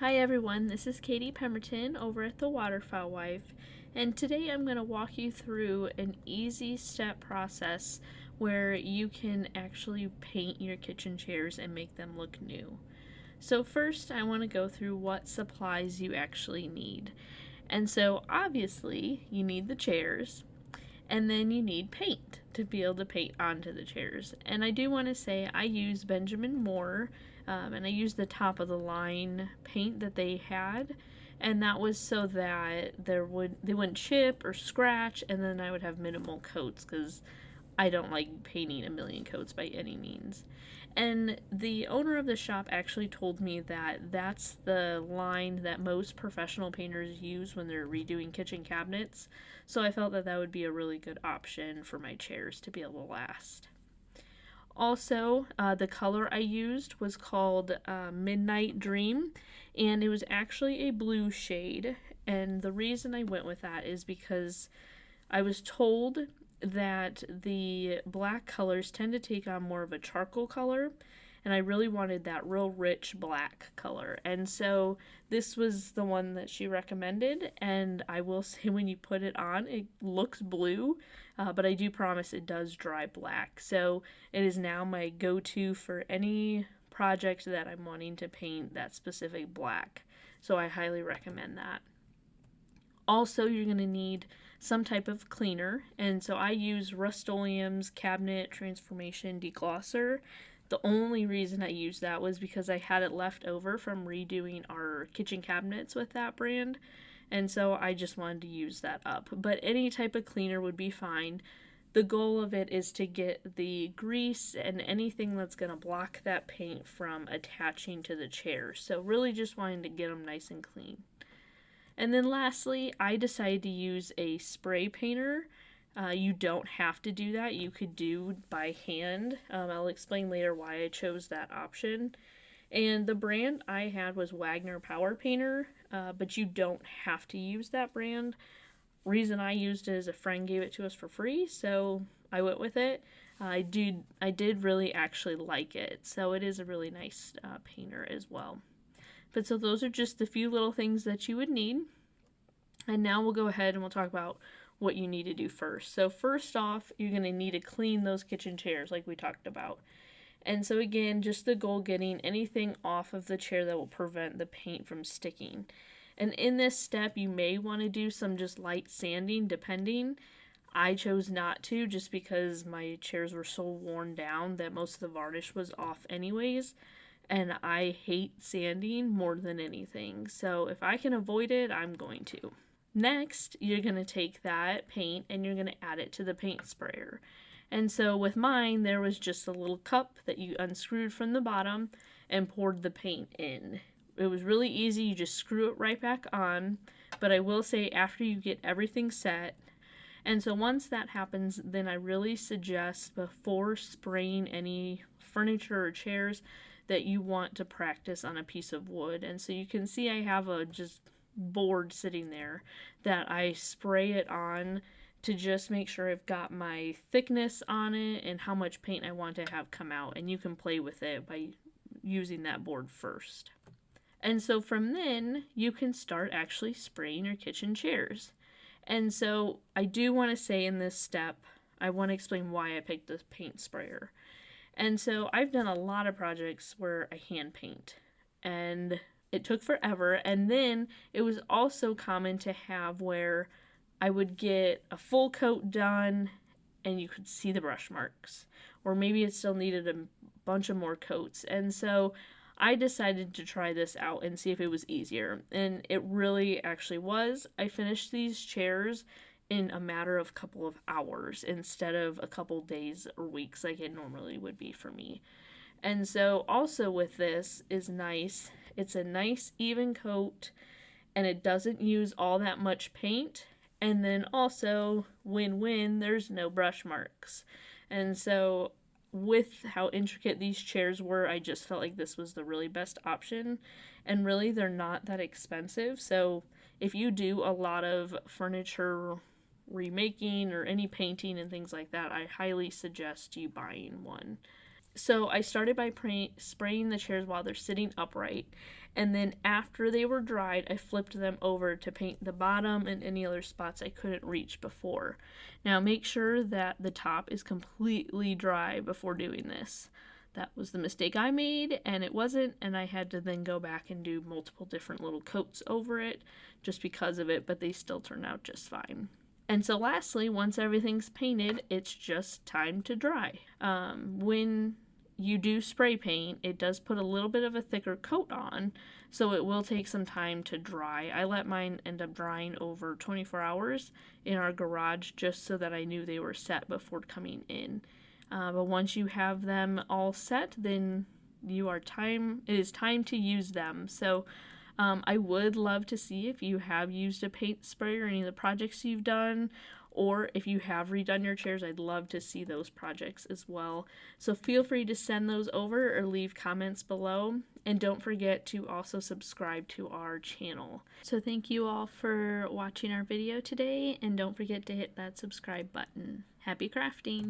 Hi everyone, this is Katie Pemberton over at the Waterfowl Wife, and today I'm going to walk you through an easy step process where you can actually paint your kitchen chairs and make them look new. So first I want to go through what supplies you actually need. And so obviously you need the chairs, and then you need paint to be able to paint onto the chairs. And I do want to say I use Benjamin Moore, and I used the top of the line paint that they had, and that was so that they wouldn't chip or scratch, and then I would have minimal coats because I don't like painting a million coats by any means. And the owner of the shop actually told me that that's the line that most professional painters use when they're redoing kitchen cabinets. So I felt that that would be a really good option for my chairs to be able to last. Also, the color I used was called Midnight Dream, and it was actually a blue shade. And the reason I went with that is because I was told that the black colors tend to take on more of a charcoal color, and I really wanted that real rich black color. And so this was the one that she recommended, and I will say when you put it on, it looks blue, but I do promise it does dry black. So it is now my go-to for any project that I'm wanting to paint that specific black. So I highly recommend that. Also, you're going to need some type of cleaner, and so I use Rust-Oleum's Cabinet Transformation Deglosser. The only reason I used that was because I had it left over from redoing our kitchen cabinets with that brand, and so I just wanted to use that up. But any type of cleaner would be fine. The goal of it is to get the grease and anything that's going to block that paint from attaching to the chair. So really just wanting to get them nice and clean. And then lastly, I decided to use a spray painter. You don't have to do that. You could do by hand. I'll explain later why I chose that option. And the brand I had was Wagner Power Painter, but you don't have to use that brand. Reason I used it is a friend gave it to us for free, so I went with it. I did really actually like it, so it is a really nice painter as well. But so those are just the few little things that you would need. And now we'll go ahead and we'll talk about what you need to do first. So first off, you're going to need to clean those kitchen chairs like we talked about. And so again, just the goal, getting anything off of the chair that will prevent the paint from sticking. And in this step, you may want to do some just light sanding depending. I chose not to just because my chairs were so worn down that most of the varnish was off anyways. And I hate sanding more than anything. So if I can avoid it, I'm going to. Next, you're going to take that paint and you're going to add it to the paint sprayer. And so with mine, there was just a little cup that you unscrewed from the bottom and poured the paint in. It was really easy. You just screw it right back on. But I will say after you get everything set, and so once that happens, then I really suggest before spraying any furniture or chairs that you want to practice on a piece of wood. And so you can see I have a just board sitting there that I spray it on to just make sure I've got my thickness on it and how much paint I want to have come out. And you can play with it by using that board first. And so from then, you can start actually spraying your kitchen chairs. And so I do want to say in this step, I want to explain why I picked this paint sprayer. And so I've done a lot of projects where I hand paint, and it took forever. And then it was also common to have where I would get a full coat done and you could see the brush marks, or maybe it still needed a bunch of more coats. And so I decided to try this out and see if it was easier, and it really actually was. I finished these chairs in a matter of a couple of hours instead of a couple days or weeks like it normally would be for me. And so also with this is nice. It's a nice even coat and it doesn't use all that much paint. And then also win-win, there's no brush marks. And so with how intricate these chairs were, I just felt like this was the really best option. And really, they're not that expensive. So if you do a lot of furniture remaking or any painting and things like that, I highly suggest you buying one. So I started by spraying the chairs while they're sitting upright, And then after they were dried, I flipped them over to paint the bottom and any other spots I couldn't reach before. Now make sure that the top is completely dry before doing this. That was the mistake I made, and it wasn't, and I had to then go back and do multiple different little coats over it just because of it, but they still turned out just fine. And so lastly, once everything's painted, it's just time to dry. When you do spray paint, it does put a little bit of a thicker coat on, so it will take some time to dry. I let mine end up drying over 24 hours in our garage just so that I knew they were set before coming in. But once you have them all set, then it is time to use them. So I would love to see if you have used a paint spray or any of the projects you've done, or if you have redone your chairs. I'd love to see those projects as well. So feel free to send those over or leave comments below. And don't forget to also subscribe to our channel. So thank you all for watching our video today, and don't forget to hit that subscribe button. Happy crafting!